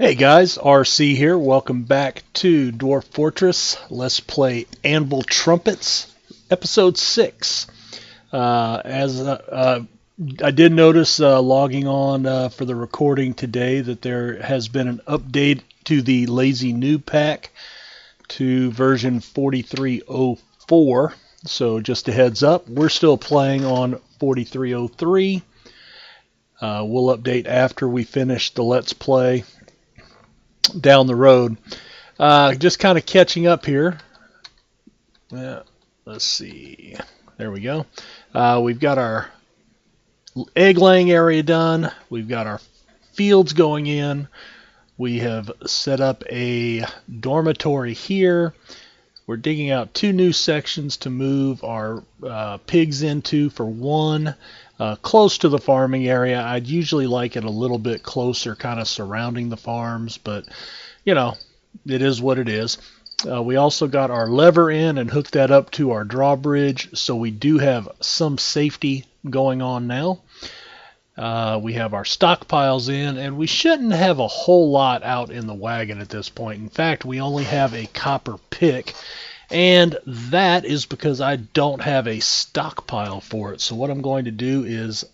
Hey guys, RC here. Welcome back to Dwarf Fortress. Let's play Anviltrumpets, episode 6. I did notice logging on for the recording today that there has been an update to the Lazy Noob Pack to version 4304. So just a heads up, we're still playing on 4303. We'll update after we finish the Let's Play down the road. Just kind of catching up here. Let's see. There we go. We've got our egg laying area done. We've got our fields going in. We have set up a dormitory here. We're digging out 2 new sections to move our pigs into. For one, close to the farming area. I'd usually like it a little bit closer, kind of surrounding the farms, but you know, it is what it is. We also got our lever in and hooked that up to our drawbridge, so we do have some safety going on now. We have our stockpiles in, and we shouldn't have a whole lot out in the wagon at this point. In fact, we only have a copper pick, and that is because I don't have a stockpile for it. So what I'm going to do is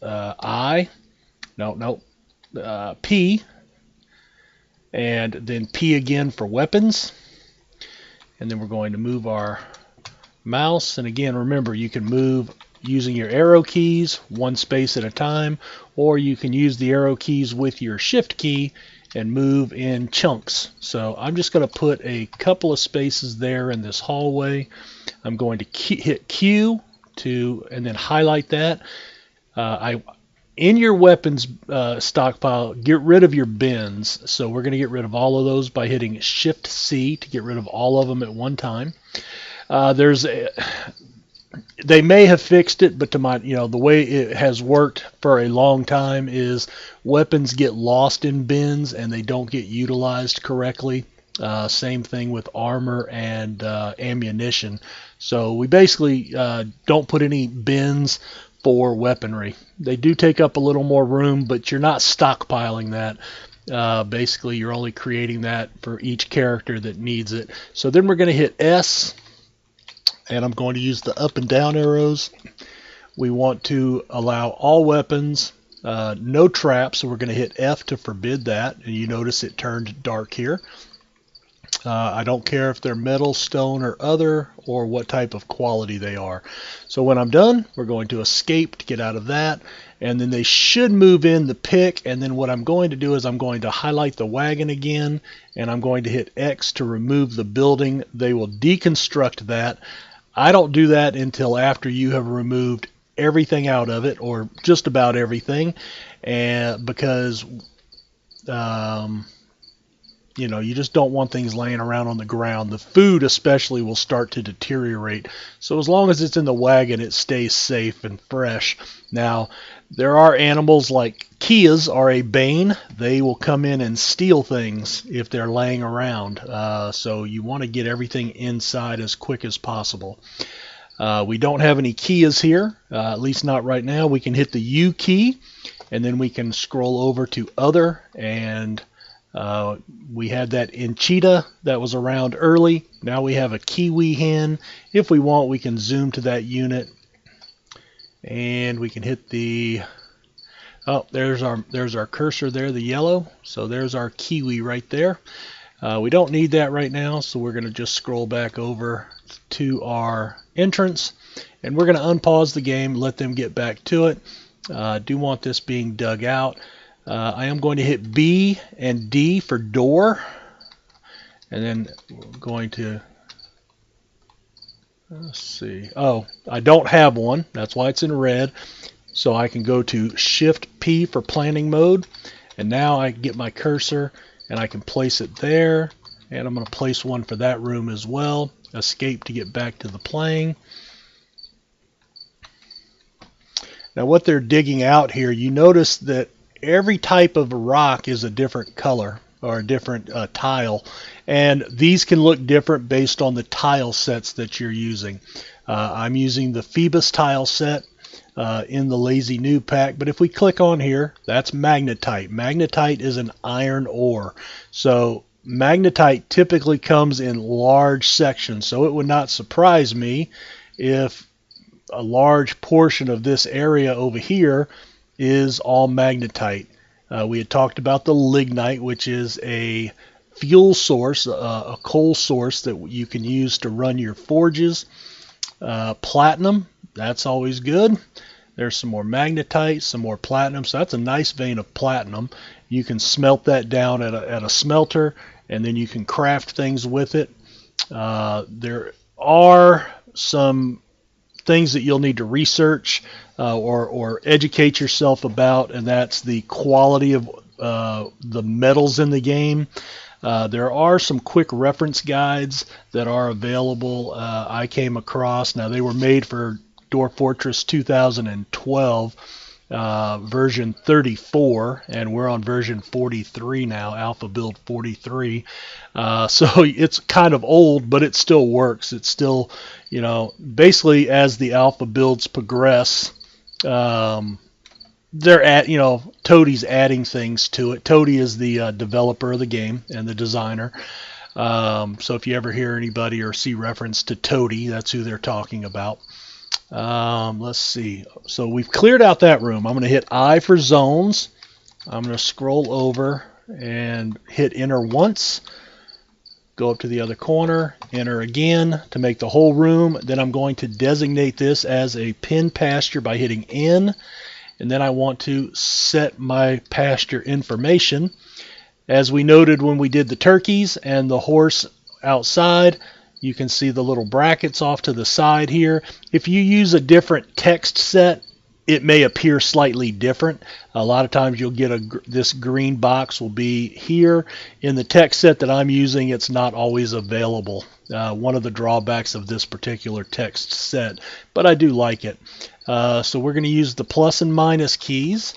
P, and then P again for weapons. And then we're going to move our mouse. And again, remember, you can move using your arrow keys, 1 space at a time, or you can use the arrow keys with your shift key and move in chunks. So I'm just going to put a couple of spaces there in this hallway. I'm going to hit Q and then highlight that. In your weapons stockpile, get rid of your bins. So we're going to get rid of all of those by hitting Shift C to get rid of all of them at one time. They may have fixed it, but the way it has worked for a long time is weapons get lost in bins and they don't get utilized correctly. Same thing with armor and ammunition. So we basically don't put any bins for weaponry. They do take up a little more room, but you're not stockpiling that. Basically, you're only creating that for each character that needs it. So then we're going to hit S, and I'm going to use the up and down arrows. We want to allow all weapons, no traps, so we're going to hit F to forbid that, and you notice it turned dark here. I don't care if they're metal, stone, or other, or what type of quality they are. So when I'm done, we're going to escape to get out of that, and then they should move in the pick, and then what I'm going to do is I'm going to highlight the wagon again, and I'm going to hit X to remove the building. They will deconstruct that. I don't do that until after you have removed everything out of it, or just about everything, and because you just don't want things laying around on the ground. The food especially will start to deteriorate. So as long as it's in the wagon, it stays safe and fresh. Now, there are animals like Kias are a bane. They will come in and steal things if they're laying around. So you want to get everything inside as quick as possible. We don't have any Kias here, at least not right now. We can hit the U key, and then we can scroll over to Other, and we had that Enchita that was around early. Now we have a Kiwi hen. If we want, we can zoom to that unit, and we can hit the... Oh, there's our cursor there, the yellow. So there's our Kiwi right there. We don't need that right now, so we're going to just scroll back over to our entrance, and we're going to unpause the game, let them get back to it. I do want this being dug out. I am going to hit B and D for door, and then we're going to, let's see, oh, I don't have one, that's why it's in red, so I can go to Shift P for planning mode, and now I get my cursor, and I can place it there, and I'm going to place one for that room as well, escape to get back to the playing. Now what they're digging out here, you notice that every type of rock is a different color or a different tile, and these can look different based on the tile sets that you're using. I'm using the Phoebus tile set, in the Lazy New pack. But if we click on here, that's magnetite. Magnetite is an iron ore. So magnetite typically comes in large sections. So it would not surprise me if a large portion of this area over here is all magnetite. We had talked about the lignite, which is a fuel source, a coal source that you can use to run your forges. Platinum, that's always good. There's some more magnetite, some more platinum. So that's a nice vein of platinum. You can smelt that down at a smelter, and then you can craft things with it. There are some things that you'll need to research or educate yourself about, and that's the quality of the metals in the game. There are some quick reference guides that are available. I came across. Now, they were made for Dwarf Fortress 2012, version 34, and we're on version 43 now, alpha build 43. So it's kind of old, but it still works. It's still, basically as the alpha builds progress, Toadie's adding things to it. Toadie is the developer of the game and the designer. So if you ever hear anybody or see reference to Toadie, that's who they're talking about. Let's see. So we've cleared out that room. I'm going to hit I for zones. I'm going to scroll over and hit enter once. Go up to the other corner, enter again to make the whole room. Then I'm going to designate this as a pin pasture by hitting N. And then I want to set my pasture information. As we noted when we did the turkeys and the horse outside, you can see the little brackets off to the side here. If you use a different text set, it may appear slightly different. A lot of times you'll get this green box will be here. In the text set that I'm using, it's not always available. One of the drawbacks of this particular text set, but I do like it. So we're going to use the plus and minus keys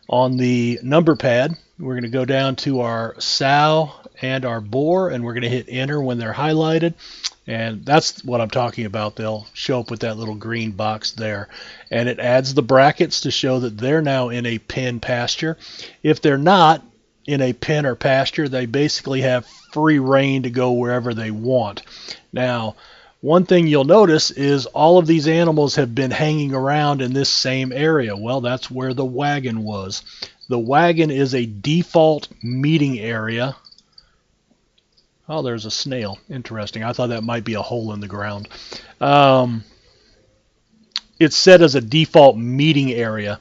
on the number pad. We're going to go down to our sow and our boar, and we're going to hit enter when they're highlighted. And that's what I'm talking about. They'll show up with that little green box there. And it adds the brackets to show that they're now in a pen pasture. If they're not in a pen or pasture, they basically have free reign to go wherever they want. Now, one thing you'll notice is all of these animals have been hanging around in this same area. Well, that's where the wagon was. The wagon is a default meeting area. Oh, there's a snail. Interesting. I thought that might be a hole in the ground. It's set as a default meeting area.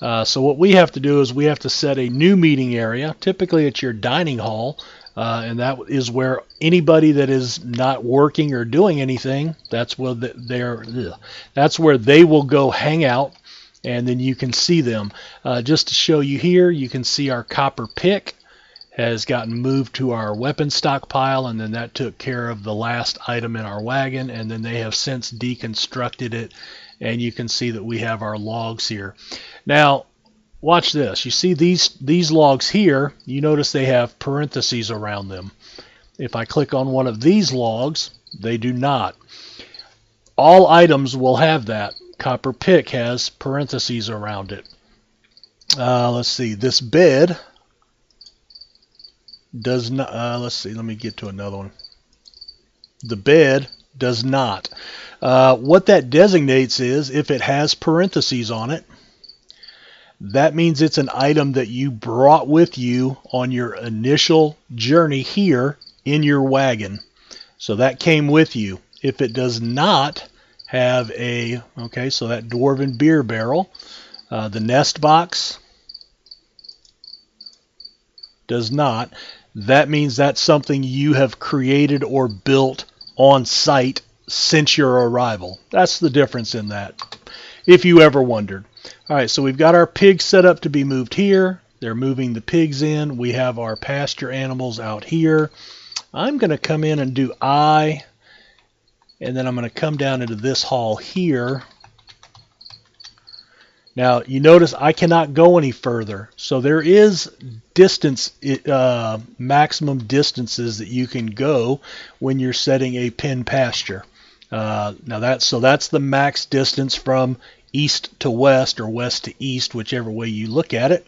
So what we have to do is we have to set a new meeting area. Typically it's your dining hall. And that is where anybody that is not working or doing anything, that's where they will go hang out, and then you can see them. Just to show you here, you can see our copper pick has gotten moved to our weapon stockpile, and then that took care of the last item in our wagon, and then they have since deconstructed it, and you can see that we have our logs here. Now, watch this. You see these logs here, you notice they have parentheses around them. If I click on one of these logs, they do not. All items will have that. Copper pick has parentheses around it. Let's see. This bed does not. Let's see. Let me get to another one. The bed does not. What that designates is if it has parentheses on it, that means it's an item that you brought with you on your initial journey here in your wagon. So that came with you. If it does not have so that dwarven beer barrel, the nest box does not. That means that's something you have created or built on site since your arrival. That's the difference in that, if you ever wondered. All right, so we've got our pigs set up to be moved here. They're moving the pigs in. We have our pasture animals out here. I'm going to come in and do I, and then I'm going to come down into this hall here. Now, you notice I cannot go any further. So there is distance, maximum distances that you can go when you're setting a pen pasture. Now that's the max distance from east to west or west to east, whichever way you look at it.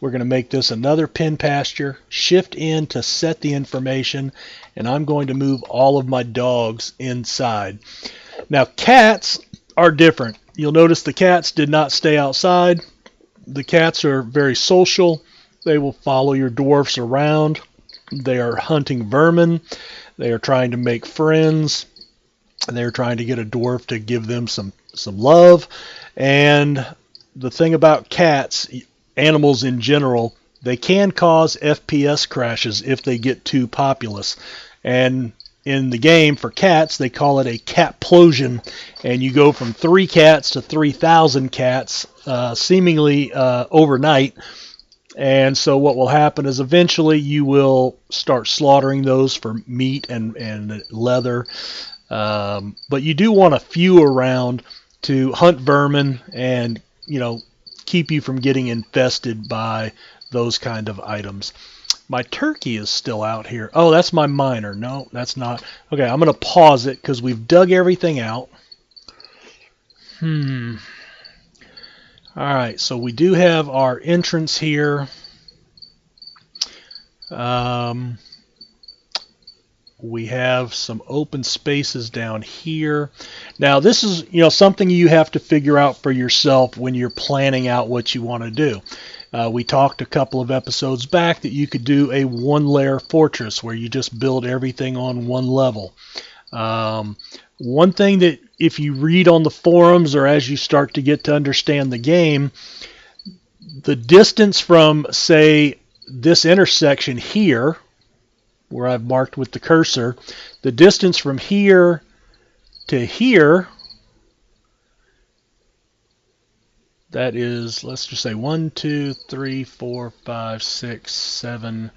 We're going to make this another pen pasture, shift in to set the information, and I'm going to move all of my dogs inside. Now cats are different. You'll notice the cats did not stay outside. The cats are very social. They will follow your dwarfs around. They are hunting vermin. They are trying to make friends. They're trying to get a dwarf to give them some love. And the thing about cats, animals in general, they can cause FPS crashes if they get too populous. And in the game, for cats, they call it a catplosion, and you go from 3 cats to 3,000 cats, seemingly overnight. And so what will happen is eventually you will start slaughtering those for meat and leather. But you do want a few around to hunt vermin and, keep you from getting infested by those kind of items. My turkey is still out here. Oh, that's my miner. No, that's not. Okay, I'm going to pause it because we've dug everything out. All right, so we do have our entrance here. We have some open spaces down here. Now, this is something you have to figure out for yourself when you're planning out what you want to do. We talked a couple of episodes back that you could do a one-layer fortress where you just build everything on one level. One thing that if you read on the forums or as you start to get to understand the game, the distance from, say, this intersection here, where I've marked with the cursor, the distance from here to here, that is, let's just say 1, 2, 3, 4, 5, 6, 7.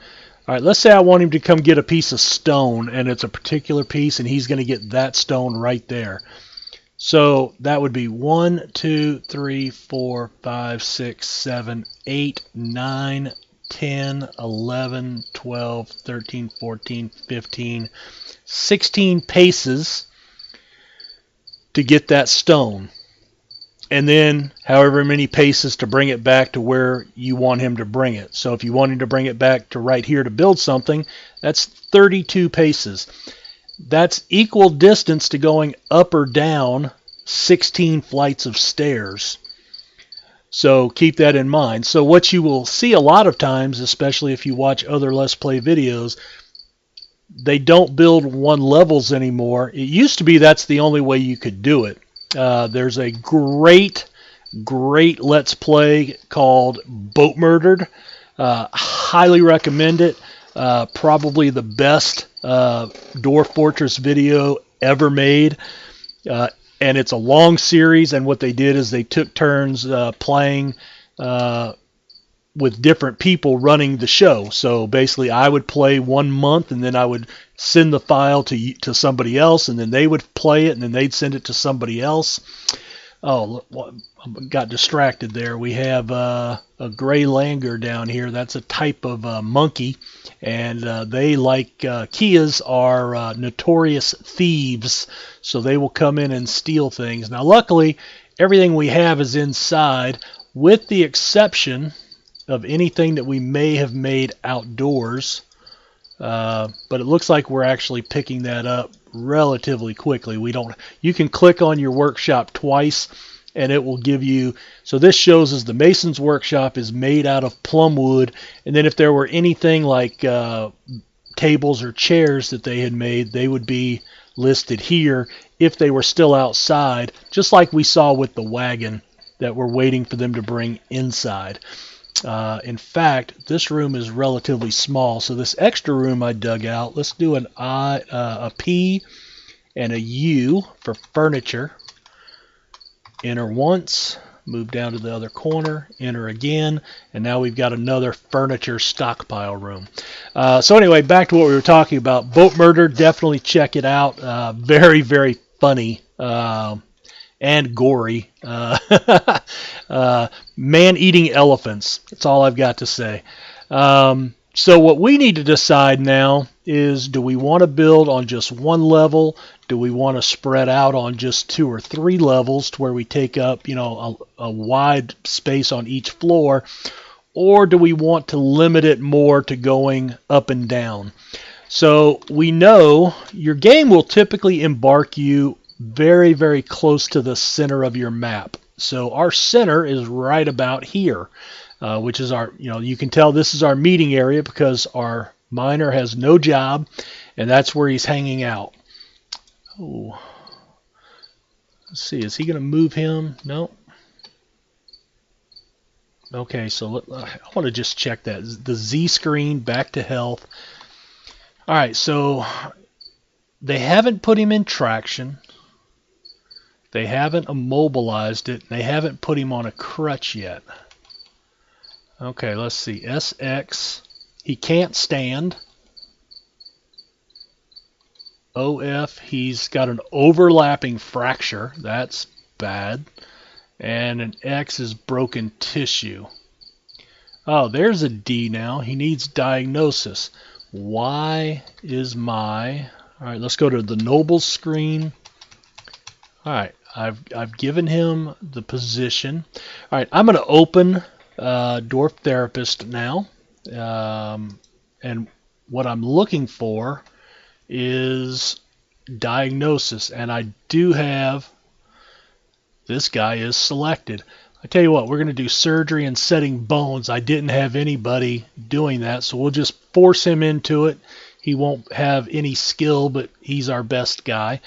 All right, let's say I want him to come get a piece of stone, and it's a particular piece, and he's going to get that stone right there. So that would be 1, 2, 3, 4, 5, 6, 7, 8, 9, 10, 11, 12, 13, 14, 15, 16 paces to get that stone. And then however many paces to bring it back to where you want him to bring it. So if you want him to bring it back to right here to build something, that's 32 paces. That's equal distance to going up or down 16 flights of stairs. So keep that in mind. So what you will see a lot of times, especially if you watch other Let's Play videos, they don't build one levels anymore. It used to be that's the only way you could do it. There's a great Let's Play called Boat Murdered. Highly recommend it. Probably the best Dwarf Fortress video ever made. And it's a long series, and what they did is they took turns playing with different people running the show. So basically I would play 1 month, and then I would send the file to somebody else, and then they would play it, and then they'd send it to somebody else. Oh, I got distracted there. We have a gray langur down here. That's a type of monkey, and they, like Kias, are notorious thieves, so they will come in and steal things. Now, luckily, everything we have is inside, with the exception of anything that we may have made outdoors, but it looks like we're actually picking that up relatively quickly. You can click on your workshop twice, and it will give you, so this shows us the mason's workshop is made out of plum wood, and then if there were anything like tables or chairs that they had made, they would be listed here if they were still outside, just like we saw with the wagon that we're waiting for them to bring inside. In fact, this room is relatively small, so this extra room I dug out, let's do a P and a U for furniture. Enter once, move down to the other corner, enter again, and now we've got another furniture stockpile room. So anyway, back to what we were talking about. Boat Murder, definitely check it out. Very, very funny and gory. Man-eating elephants. That's all I've got to say. So what we need to decide now is, do we want to build on just one level? Do we want to spread out on just 2 or 3 levels to where we take up, a wide space on each floor? Or do we want to limit it more to going up and down? So we know your game will typically embark you very, very close to the center of your map. So our center is right about here, which is our, you can tell this is our meeting area because our miner has no job, and that's where he's hanging out. Oh, let's see, is he going to move him? No. Okay, so I want to just check that. The Z screen, back to health. All right, so they haven't put him in traction. They haven't immobilized it. They haven't put him on a crutch yet. Okay, let's see. SX, he can't stand. OF, he's got an overlapping fracture. That's bad. And an X is broken tissue. Oh, there's a D now. He needs diagnosis. Y is my... All right, let's go to the noble screen. All right, I've given him the position. All right, I'm going to open Dwarf Therapist now. And what I'm looking for is diagnosis. And I do have... This guy is selected. I tell you what, we're going to do surgery and setting bones. I didn't have anybody doing that, so we'll just force him into it. He won't have any skill, but he's our best guy.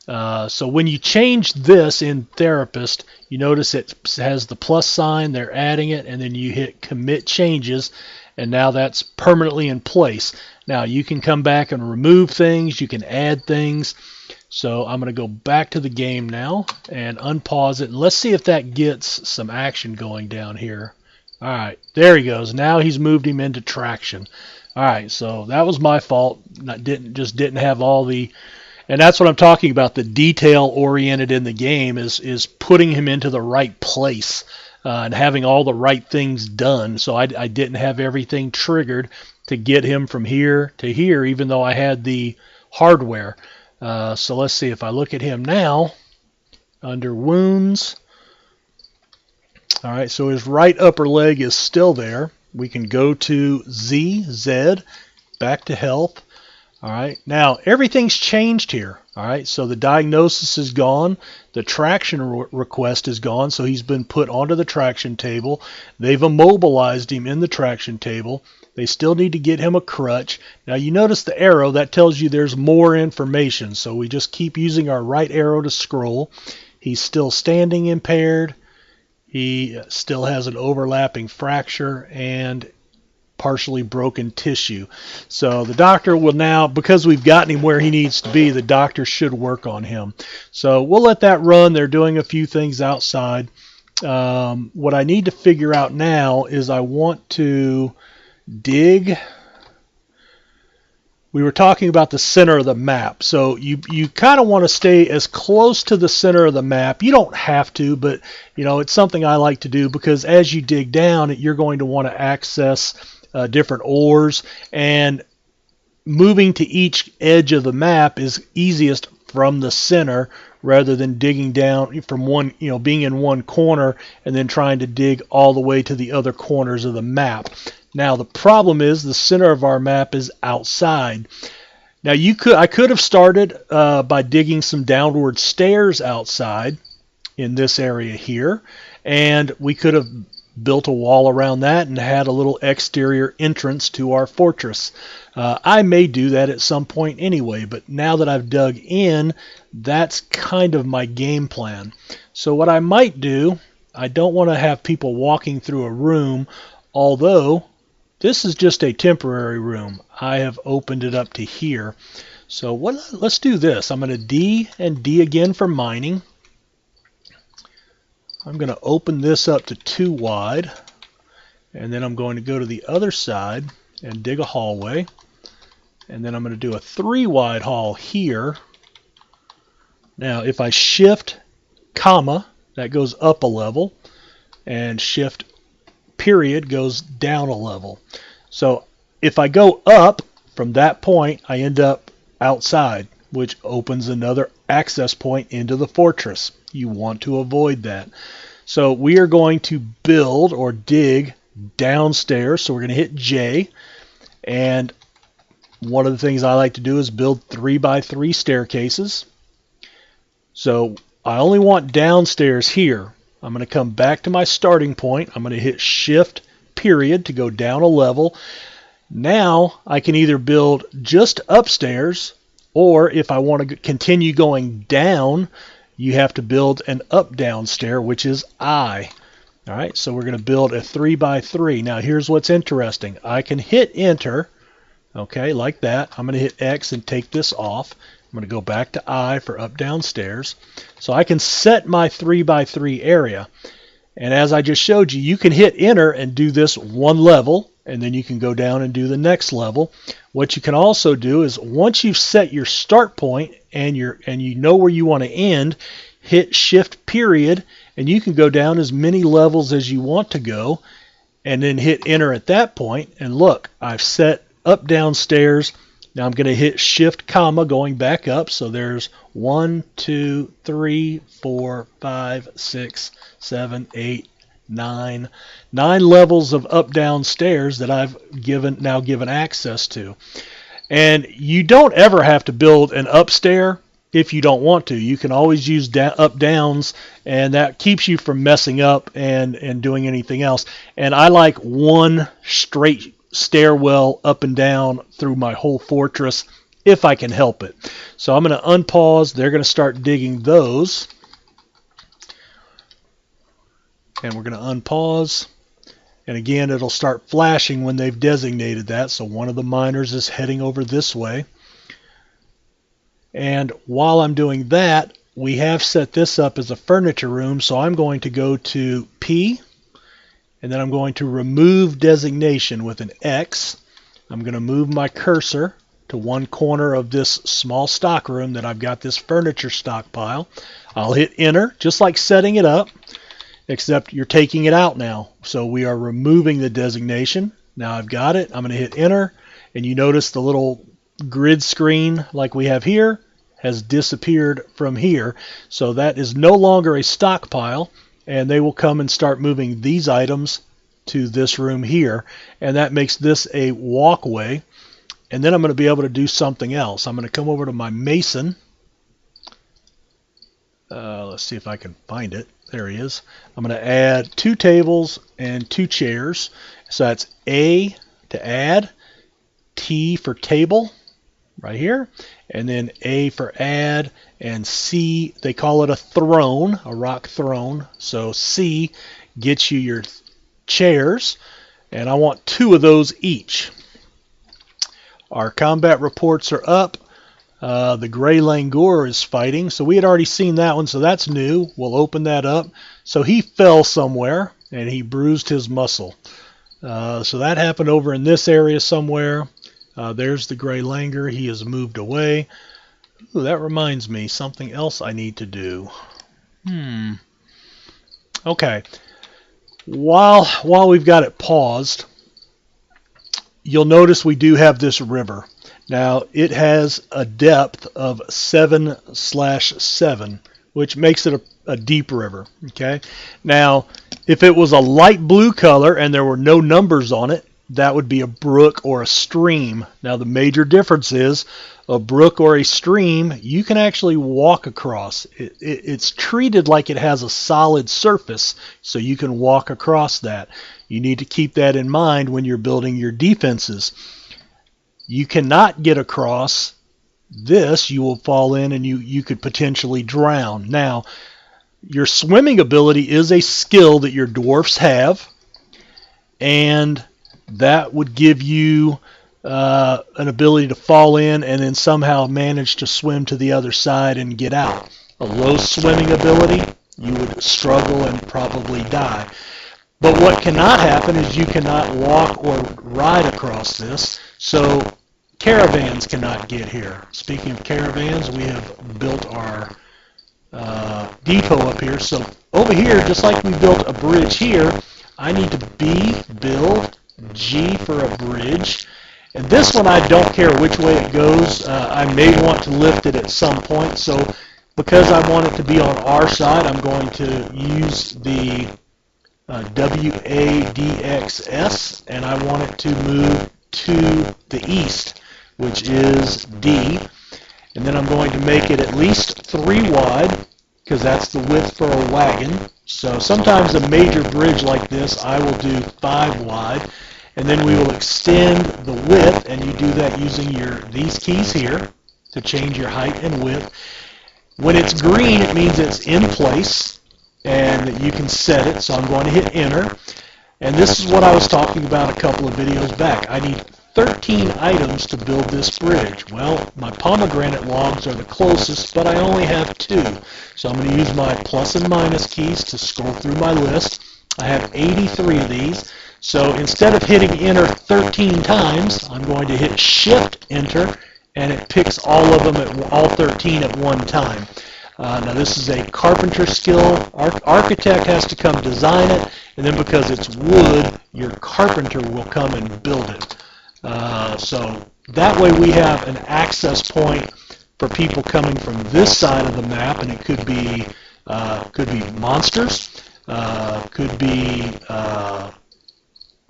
So when you change this in Therapist, you notice it has the plus sign. They're adding it, and then you hit Commit Changes, and now that's permanently in place. Now you can come back and remove things. You can add things. So I'm going to go back to the game now and unpause it. And let's see if that gets some action going down here. All right, there he goes. Now he's moved him into traction. All right, so that was my fault. Didn't have all the... And that's what I'm talking about, the detail-oriented in the game is putting him into the right place and having all the right things done. So I didn't have everything triggered to get him from here to here, even though I had the hardware. So let's see, if I look at him now, under wounds, all right, so his right upper leg is still there. We can go to Z, back to health. All right, now everything's changed here. All right, so the diagnosis is gone. The traction request is gone, so he's been put onto the traction table. They've immobilized him in the traction table. They still need to get him a crutch. Now you notice the arrow, that tells you there's more information. So we just keep using our right arrow to scroll. He's still standing impaired. He still has an overlapping fracture and partially broken tissue. So the doctor will now, because we've gotten him where he needs to be, the doctor should work on him. So we'll let that run. They're doing a few things outside. What I need to figure out now is I want to dig. We were talking about the center of the map. So you kind of want to stay as close to the center of the map. You don't have to, but it's something I like to do because as you dig down, you're going to want to access different ores, and moving to each edge of the map is easiest from the center rather than digging down from one, being in one corner and then trying to dig all the way to the other corners of the map. Now the problem is the center of our map is outside. Now I could have started by digging some downward stairs outside in this area here, and we could have built a wall around that and had a little exterior entrance to our fortress. I may do that at some point anyway, but now that I've dug in, that's kind of my game plan. So what I might do, I don't want to have people walking through a room, although this is just a temporary room. I have opened it up to here. So let's do this. I'm going to D and D again for mining. I'm going to open this up to 2 wide, and then I'm going to go to the other side and dig a hallway, and then I'm going to do a 3 wide hall here. Now if I shift comma, that goes up a level, and shift period goes down a level. So if I go up from that point, I end up outside. which opens another access point into the fortress. You want to avoid that. So we are going to build or dig downstairs. So we're going to hit J. And one of the things I like to do is build 3x3 staircases. So I only want downstairs here. I'm going to come back to my starting point. I'm going to hit Shift period to go down a level. Now I can either build just upstairs, or if I want to continue going down, you have to build an up-down stair, which is I. All right, so we're going to build a 3x3. Now here's what's interesting. I can hit enter, okay, like that. I'm going to hit X and take this off. I'm going to go back to I for up-down stairs. So I can set my 3x3 area. And as I just showed you, you can hit enter and do this one level, and then you can go down and do the next level. What you can also do is once you've set your start point and you know where you want to end, hit Shift period, and you can go down as many levels as you want to go, and then hit enter at that point. And look, I've set up downstairs. Now I'm going to hit Shift comma going back up. So there's 1, 2, 3, 4, 5, 6, 7, 8, 9 levels of up down stairs that I've now given access to. And you don't ever have to build an upstair if you don't want to. You can always use up downs, and that keeps you from messing up and doing anything else. And I like one straight stairwell up and down through my whole fortress if I can help it. So I'm going to unpause. They're going to start digging those. And we're going to unpause. And again, it'll start flashing when they've designated that. So one of the miners is heading over this way. And while I'm doing that, we have set this up as a furniture room. So I'm going to go to P, and then I'm going to remove designation with an X. I'm going to move my cursor to one corner of this small stock room that I've got this furniture stockpile. I'll hit enter, just like setting it up, except you're taking it out now. So we are removing the designation. Now I've got it. I'm going to hit enter, and you notice the little grid screen like we have here has disappeared from here. So that is no longer a stockpile, and they will come and start moving these items to this room here, and that makes this a walkway. And then I'm going to be able to do something else. I'm going to come over to my mason. Let's see if I can find it. There he is. I'm going to add 2 tables and 2 chairs. So that's A to add, T for table right here, and then A for add, and C, they call it a throne, a rock throne. So C gets you your chairs, and I want 2 of those each. Our combat reports are up. The Gray Langur is fighting, so we had already seen that one, so that's new. We'll open that up. So he fell somewhere, and he bruised his muscle. So that happened over in this area somewhere. There's the Gray Langur. He has moved away. Ooh, that reminds me, something else I need to do. Okay. While we've got it paused, you'll notice we do have this river. Now, it has a depth of 7/7, which makes it a deep river. Okay. Now, if it was a light blue color and there were no numbers on it, that would be a brook or a stream. Now, the major difference is a brook or a stream, you can actually walk across. It's treated like it has a solid surface, so you can walk across that. You need to keep that in mind when you're building your defenses. You cannot get across this. You will fall in and you could potentially drown. Now, your swimming ability is a skill that your dwarfs have, and that would give you an ability to fall in and then somehow manage to swim to the other side and get out. A low swimming ability, you would struggle and probably die. But what cannot happen is you cannot walk or ride across this, so caravans cannot get here. Speaking of caravans, we have built our depot up here. So over here, just like we built a bridge here, I need to build G for a bridge, And this one, I don't care which way it goes. I may want to lift it at some point. So because I want it to be on our side, I'm going to use the WADXS, and I want it to move to the east, which is D. And then I'm going to make it at least 3 wide, because that's the width for a wagon. So sometimes a major bridge like this, I will do 5 wide. And then we will extend the width, and you do that using these keys here to change your height and width. When it's green, it means it's in place, and that you can set it. So I'm going to hit enter. And this is what I was talking about a couple of videos back. I need 13 items to build this bridge. Well, my pomegranate logs are the closest, but I only have 2. So I'm going to use my plus and minus keys to scroll through my list. I have 83 of these. So instead of hitting enter 13 times, I'm going to hit shift enter, and it picks all of them, all 13 at one time. Now this is a carpenter skill. Architect has to come design it, and then because it's wood, your carpenter will come and build it. So that way we have an access point for people coming from this side of the map, and it could be monsters, could be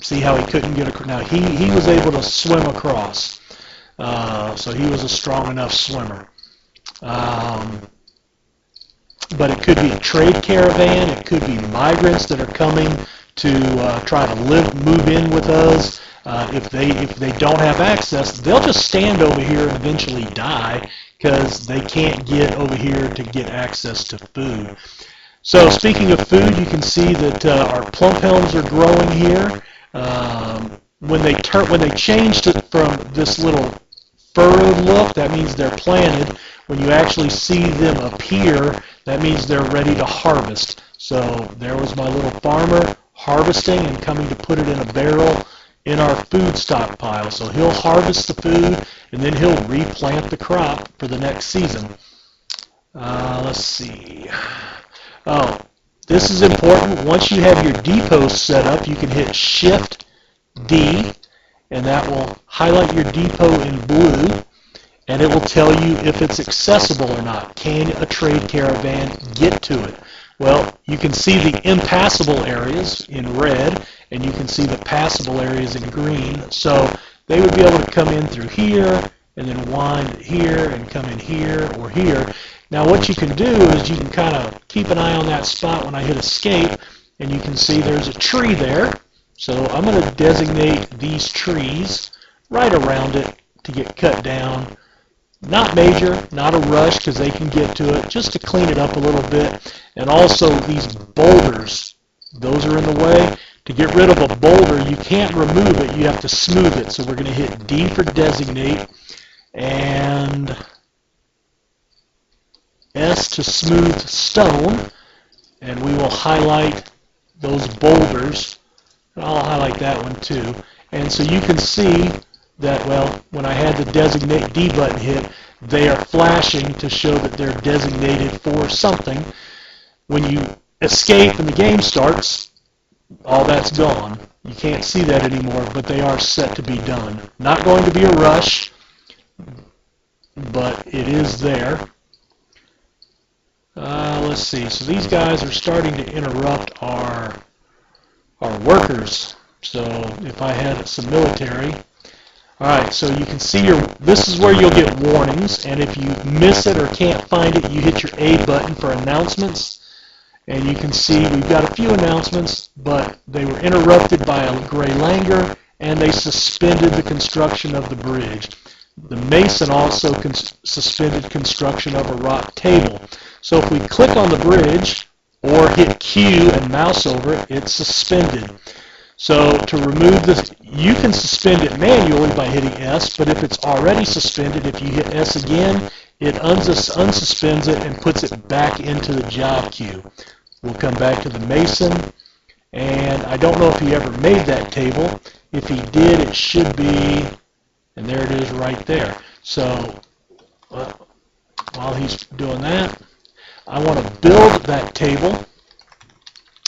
see how he couldn't get across. Now he was able to swim across, so he was a strong enough swimmer. But it could be a trade caravan. It could be migrants that are coming to try to move in with us. If they don't have access, they'll just stand over here and eventually die because they can't get over here to get access to food. So speaking of food, you can see that our plump elms are growing here. When they changed it from this little furrowed look, that means they're planted. When you actually see them appear, that means they're ready to harvest. So there was my little farmer harvesting and coming to put it in a barrel in our food stockpile. So he'll harvest the food, and then he'll replant the crop for the next season. Let's see. Oh, this is important. Once you have your depot set up, you can hit Shift D, and that will highlight your depot in blue, and it will tell you if it's accessible or not. Can a trade caravan get to it? Well, you can see the impassable areas in red, and you can see the passable areas in green. So they would be able to come in through here, and then wind here, and come in here or here. Now what you can do is you can kind of keep an eye on that spot when I hit escape, and you can see there's a tree there. So I'm going to designate these trees right around it to get cut down. Not major, not a rush because they can get to it, just to clean it up a little bit. And also these boulders, those are in the way. To get rid of a boulder, you can't remove it, you have to smooth it. So we're going to hit D for designate and S to smooth stone, and we will highlight those boulders. And I'll highlight that one too. And so you can see that, well, when I had the designate D button hit, they are flashing to show that they're designated for something. When you escape and the game starts, all that's gone. You can't see that anymore, but they are set to be done. Not going to be a rush, but it is there. Let's see. So these guys are starting to interrupt our workers. So if I had some military. Alright, so you can see this is where you'll get warnings, and if you miss it or can't find it, you hit your A button for announcements. And you can see we've got a few announcements, but they were interrupted by a gray langur, and they suspended the construction of the bridge. The mason also suspended construction of a rock table. So if we click on the bridge or hit Q and mouse over it, it's suspended. So to remove this, you can suspend it manually by hitting S, but if it's already suspended, if you hit S again, it unsuspends it and puts it back into the job queue. We'll come back to the mason, and I don't know if he ever made that table. If he did, it should be, and there it is right there. So while he's doing that, I want to build that table,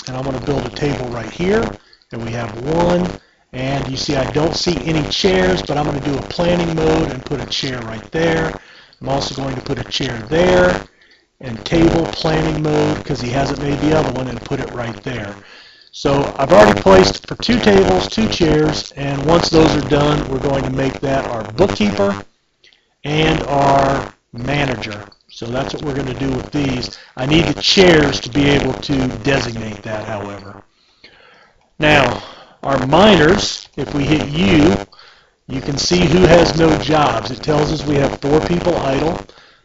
and I'm going to build a table right here, and we have 1, And you see I don't see any chairs, but I'm going to do a planning mode and put a chair right there. I'm also going to put a chair there, and table planning mode, because he hasn't made the other one, and put it right there. So I've already placed for 2 tables, 2 chairs, and once those are done, we're going to make that our bookkeeper and our manager. So that's what we're going to do with these. I need the chairs to be able to designate that, however. Now, our miners, if we hit U, you can see who has no jobs. It tells us we have 4 people idle.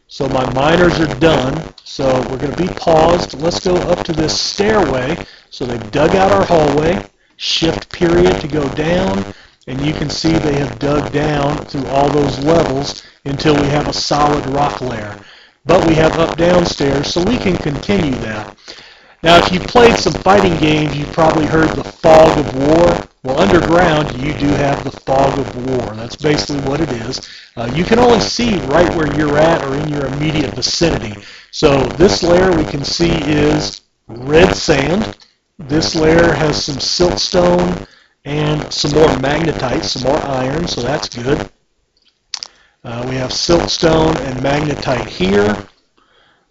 So my miners are done. So we're going to be paused. Let's go up to this stairway. So they've dug out our hallway. Shift period to go down. And you can see they have dug down through all those levels until we have a solid rock layer. But we have up-down stairs, so we can continue that. Now, if you played some fighting games, you've probably heard the fog of war. Well, underground, you do have the fog of war. That's basically what it is. You can only see right where you're at or in your immediate vicinity. So this layer we can see is red sand. This layer has some siltstone and some more magnetite, some more iron, so that's good. We have siltstone and magnetite here.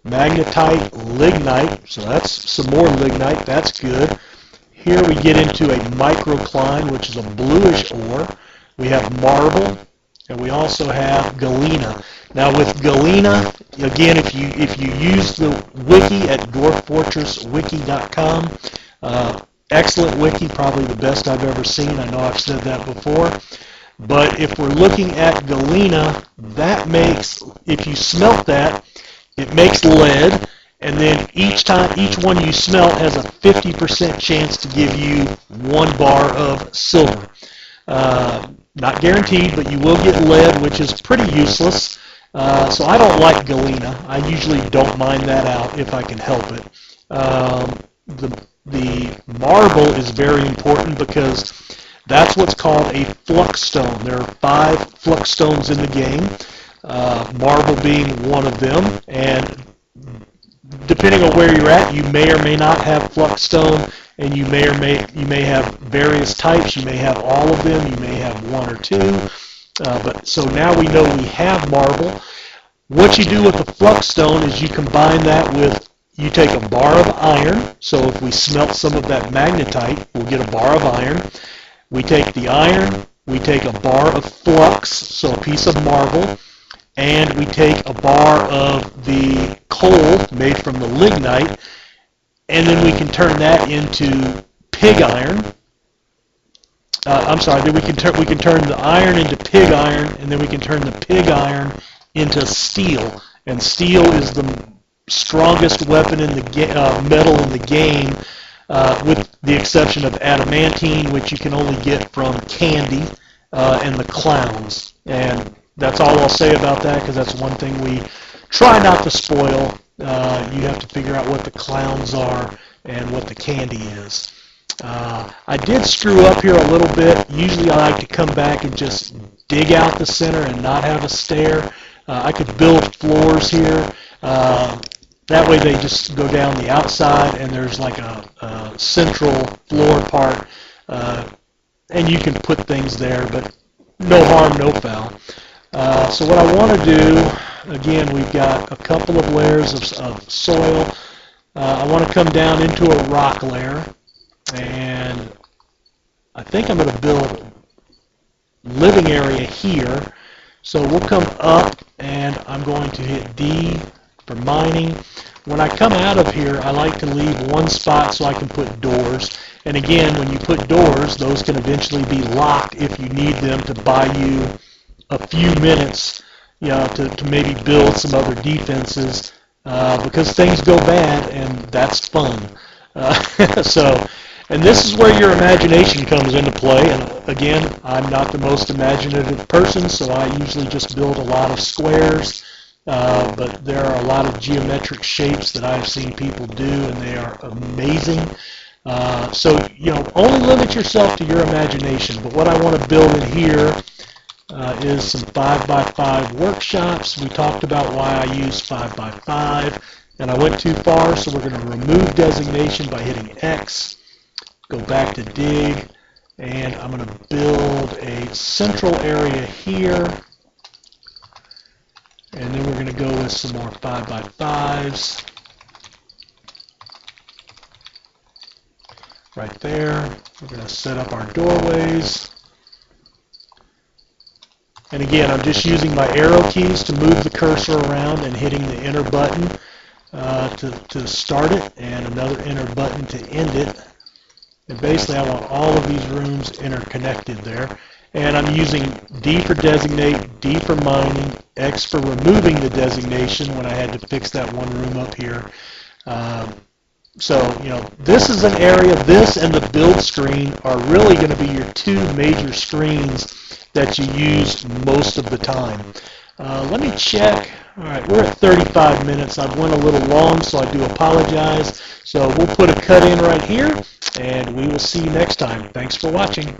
Magnetite, lignite, so that's some more lignite, that's good. Here we get into a microcline, which is a bluish ore. We have marble, and we also have galena. Now with galena, again, if you use the wiki at dwarffortresswiki.com, excellent wiki, probably the best I've ever seen. I know I've said that before. But if we're looking at galena, that makes, if you smelt that, it makes lead, and then each one you smelt has a 50% chance to give you 1 bar of silver. Not guaranteed, but you will get lead, which is pretty useless. So I don't like galena. I usually don't mine that out if I can help it. The marble is very important because that's what's called a flux stone. There are 5 flux stones in the game, marble being one of them, and depending on where you're at, you may or may not have flux stone, and you may have various types. You may have all of them. You may have 1 or 2. But so now we know we have marble. What you do with the flux stone is you combine that with, you take a bar of iron. So if we smelt some of that magnetite, we'll get a bar of iron. We take the iron, we take a bar of flux, so a piece of marble, and we take a bar of the coal made from the lignite, and then we can turn that into pig iron. Then we can turn the iron into pig iron, and then we can turn the pig iron into steel. And steel is the strongest weapon in the metal in the game, with the exception of adamantine, which you can only get from candy and the clowns. And that's all I'll say about that, because that's one thing we try not to spoil. You have to figure out what the clowns are and what the candy is. I did screw up here a little bit. Usually I like to come back and just dig out the center and not have a stair. I could build floors here. That way they just go down the outside, and there's like a central floor part, and you can put things there, but no harm, no foul. So what I want to do, again, we've got a couple of layers of soil. I want to come down into a rock layer, and I think I'm going to build living area here. So we'll come up, and I'm going to hit D for mining. When I come out of here, I like to leave one spot so I can put doors. And again, when you put doors, those can eventually be locked if you need them to buy you a few minutes, to maybe build some other defenses, because things go bad, and that's fun. And this is where your imagination comes into play. And again, I'm not the most imaginative person, so I usually just build a lot of squares. But there are a lot of geometric shapes that I've seen people do, and they are amazing. So only limit yourself to your imagination. But what I want to build in here is some 5x5 workshops. We talked about why I use 5x5, and I went too far, so we're going to remove designation by hitting X. Go back to dig, And I'm going to build a central area here. And then we're going to go with some more 5x5s. Right there. We're going to set up our doorways. And again, I'm just using my arrow keys to move the cursor around and hitting the enter button to start it, and another enter button to end it. And basically I want all of these rooms interconnected there. And I'm using D for designate, D for mining, X for removing the designation when I had to fix that one room up here. So, this is an area, this and the build screen are really going to be your two major screens that you use most of the time. Let me check. All right, we're at 35 minutes. I've went a little long, so I do apologize. So we'll put a cut in right here, and we will see you next time. Thanks for watching.